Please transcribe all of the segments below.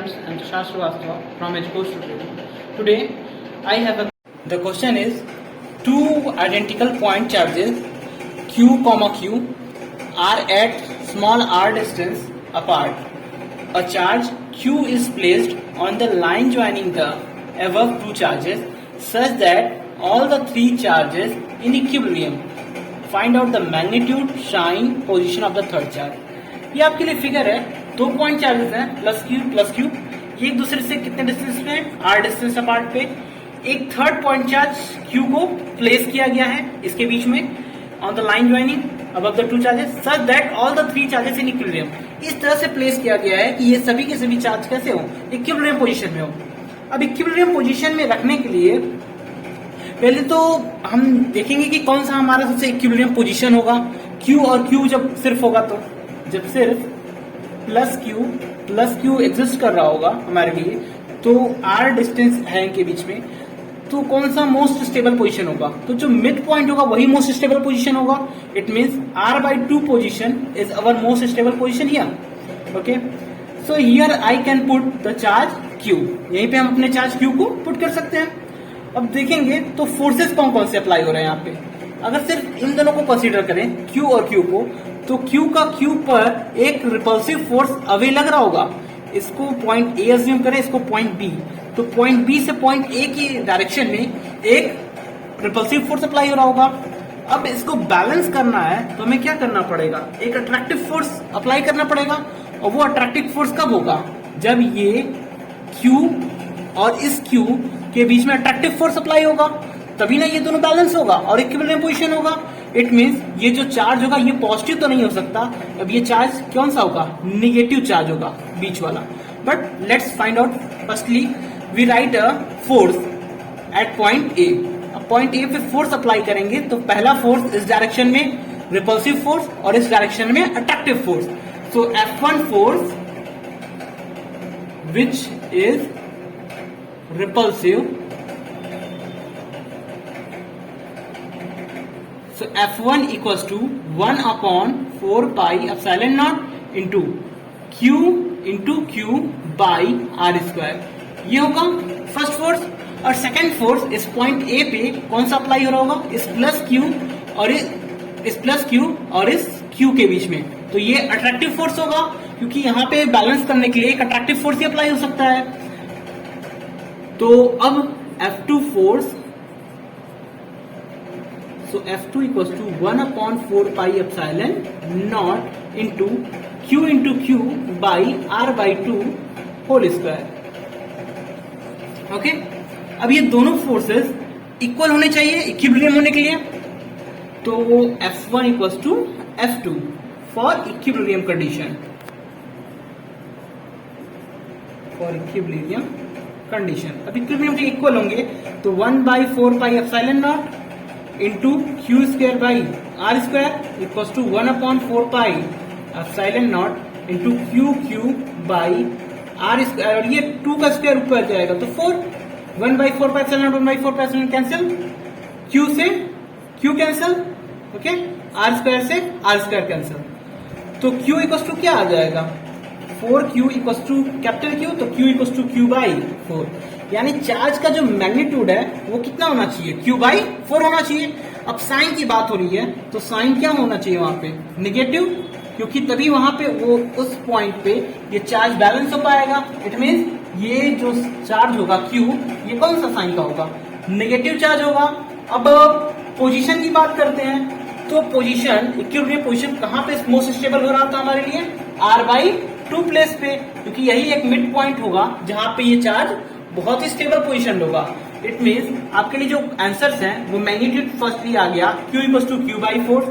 friends, I'm Tushar Srivastava from EduCo Studio. Today, I have the question is two identical point charges Q, Q are at small r distance apart. A charge Q is placed on the line joining the above two charges such that all the three charges in equilibrium. Find out the magnitude, sign, position of the third charge. ये आपके लिए figure है, दो point charges हैं plus Q, ये एक दूसरे से कितने डिस्टेंस पे, आर डिस्टेंस अपार्ट पे. एक थर्ड पॉइंट चार्ज क्यू को प्लेस किया गया है इसके बीच में on the line joining above the two charges such that all the three charges in equilibrium. इस तरह से प्लेस किया गया है कि ये सभी के सभी चार्ज कैसे हो, इक्विलिब्रियम पोजीशन में हो. अब इक्विलिब्रियम पोजीशन में रखने के लिए पहले तो हम देखेंगे कि कौन सा हमारा सबसे इक्विलिब्रियम पोजीशन होगा. क्यू और क्यू जब सिर्फ होगा, तो जब सिर्फ प्लस क्यू एग्जिस्ट कर रहा होगा हमारे लिए, तो आर डिस्टेंस है इनके बीच में, तो कौन सा मोस्ट स्टेबल पोजीशन होगा, तो जो मिड पॉइंट होगा वही मोस्ट स्टेबल पोजीशन होगा. It means r/2 position is our most stable position here. Okay, so here I can put the charge q. यहीं पे हम अपने चार्ज q को पुट कर सकते हैं. अब देखेंगे तो फोर्सेस कौन कौन से अप्लाई हो रहे हैं यहाँ पे. अगर सिर्फ इन दोनों को कंसीडर करें, q और q को, तो q का q पर एक रिपल्सिव फोर्स अवे लग रहा होगा. इसको पॉइंट ए अज्यूम करें, इसको पॉइंट बी, तो पॉइंट बी से पॉइंट ए की डायरेक्शन में एक रिपल्सिव फोर्स अप्लाई हो रहा होगा. अब इसको बैलेंस करना है तो हमें क्या करना पड़ेगा, एक अट्रैक्टिव फोर्स अप्लाई करना पड़ेगा. और वो अट्रैक्टिव फोर्स कब होगा, जब ये q और इस q के बीच में अट्रैक्टिव फोर्स अप्लाई होगा, तभी ना ये दोनों बैलेंस होगा और इक्विलिब्रियम पोजीशन होगा. इट मीन्स ये जो चार्ज होगा ये पॉजिटिव तो नहीं हो सकता. अब ये चार्ज कौन सा होगा, निगेटिव चार्ज होगा बीच वाला. But let's find out. Firstly we write a force at point A. अब पॉइंट ए पे फोर्स अप्लाई करेंगे तो पहला फोर्स इस डायरेक्शन में रिपल्सिव फोर्स और इस डायरेक्शन में attractive force. So F1 force which is repulsive, so F1 equals to 1 upon 4 pi epsilon naught into Q by R square. ये होगा फर्स्ट फोर्स. और सेकेंड फोर्स इस पॉइंट ए पे कौन सा अप्लाई हो रहा होगा, इस प्लस क्यू और इस क्यू के बीच में. तो ये अट्रैक्टिव फोर्स होगा, क्योंकि यहाँ पे बैलेंस करने के लिए एक अट्रैक्टिव फोर्स ही अप्लाई हो सकता है. तो अब F2 force, so F2 equals to 1 upon 4 pi epsilon not into Q by R/2 whole square. Okay, अब ये दोनों फोर्सेस इक्वल होने चाहिए इक्विलिब्रियम होने के लिए. तो F1 equals to F2 for equilibrium condition, condition. अब इक्विलिब्रियम के इक्वल होंगे तो 1/4 pi epsilon not into Q square by R square equals to 1 upon 4 pi epsilon not into Q by R square. और ये 2 का स्क्वायर ऊपर जाएगा तो 4. 1/4 pi epsilon not 1/4 pi epsilon cancel, Q से Q cancel, okay, R square से R square cancel. तो Q equals to क्या आ जाएगा, 4Q equals to capital Q, तो Q equals to Q by 4. यानी चार्ज का जो मैग्नीट्यूड है वो कितना होना चाहिए, Q बाई 4 होना चाहिए. अब साइन की बात हो रही है तो साइन क्या होना चाहिए वहां पे, निगेटिव, क्योंकि तभी वहां पे वो उस पॉइंट पे ये चार्ज बैलेंस हो पाएगा. इट मीन्स ये जो चार्ज होगा Q, ये कौन सा साइन का होगा, निगेटिव चार्ज होगा. अब पोजीशन की बात करते हैं, तो पोजीशन, इक्विलिब्रियम पोजीशन कहां पे मोस्ट स्टेबल हो रहा था हमारे लिए, R/2 प्लेस पे, क्योंकि यही एक मिड पॉइंट होगा जहां पे ये चार्ज बहुत ही स्टेबल पोजीशन होगा. इट मीन्स आपके लिए जो आंसर्स हैं वो मैग्नीट्यूड फर्स्टली आ गया, Q equals to Q by 4.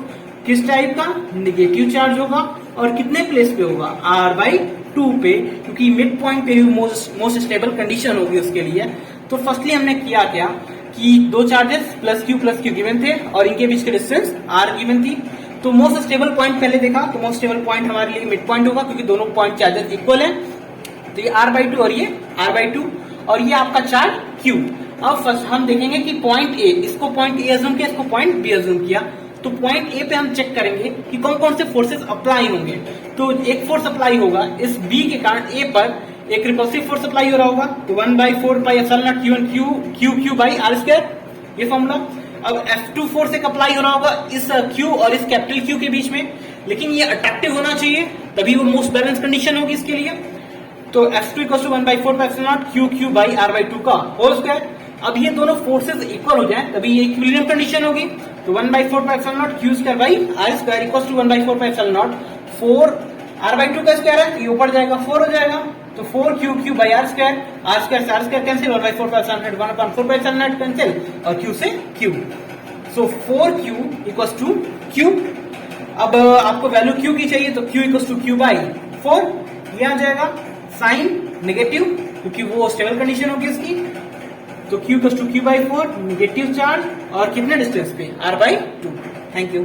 किस टाइप का, निगेटिव चार्ज होगा, और कितने प्लेस पे होगा, R/2 पे, क्योंकि मिड पॉइंट पे ही मोस्ट स्टेबल कंडीशन होगी उसके लिए. तो फर्स्टली हमने किया क्या कि दो चार्जेस प्लस क्यू गिवन थे और इनके बीच की डिस्टेंस R गिवन थी. तो मोस्ट स्टेबल पॉइंट पहले देखा, तो मोस्ट स्टेबल पॉइंट हमारे लिए मिड पॉइंट होगा, क्योंकि दोनों पॉइंट चार्जेस इक्वल हैं. तो ये R/2 और ये R/2 और ये आपका चार्ज Q. अब फर्स्ट हम देखेंगे कि पॉइंट ए, इसको पॉइंट ए अज्यूम किया, इसको पॉइंट बी अज्यूम किया. तो पॉइंट ए पे हम चेक करेंगे कि कौन कौन से फोर्सेस अप्लाई होंगे. तो एक फोर्स अप्लाई होगा इस बी के कारण ए पर, एक रिपल्सिव फोर्स अप्लाई हो रहा होगा, तो 1/4 pi epsilon not Q by R square, ये फॉर्मूला। अब F2 फोर्स एक अप्लाई हो रहा होगा इस Q और इस कैपिटल Q के बीच में, लेकिन ये अट्रैक्टिव होना चाहिए, तभी वो मोस्ट बैलेंस कंडीशन होगी इसके लिए। तो F2 equal to 1/4 pi epsilon not Q by R/2 का होल स्क्वायर। अब ये दोनों फोर्सेस इक्वल हो जाएं तभी ये इक्विलिब्रियम कंडीशन होगी। तो 1/4 pi epsilon not Q square by R square equal to 1/4 pi epsilon not 4 R/2 का स्क्वायर है, ये ऊपर जाएगा 4 हो जाएगा, तो 4Q by R square, R square से R square cancel, 1/4 pi epsilon not 1/4 pi epsilon not cancel, और Q से Q। So 4Q equal to Q। अब आपको वैल्यू Q की चाहिए, तो Q equal to Q by 4, ये आ जाएगा। साइन नेगेटिव, क्योंकि वो स्टेबल कंडीशन होगी इसकी, तो Q equal to Q by 4, negative charge, और कितने डिस्टेंस पे, R/2। Thank you.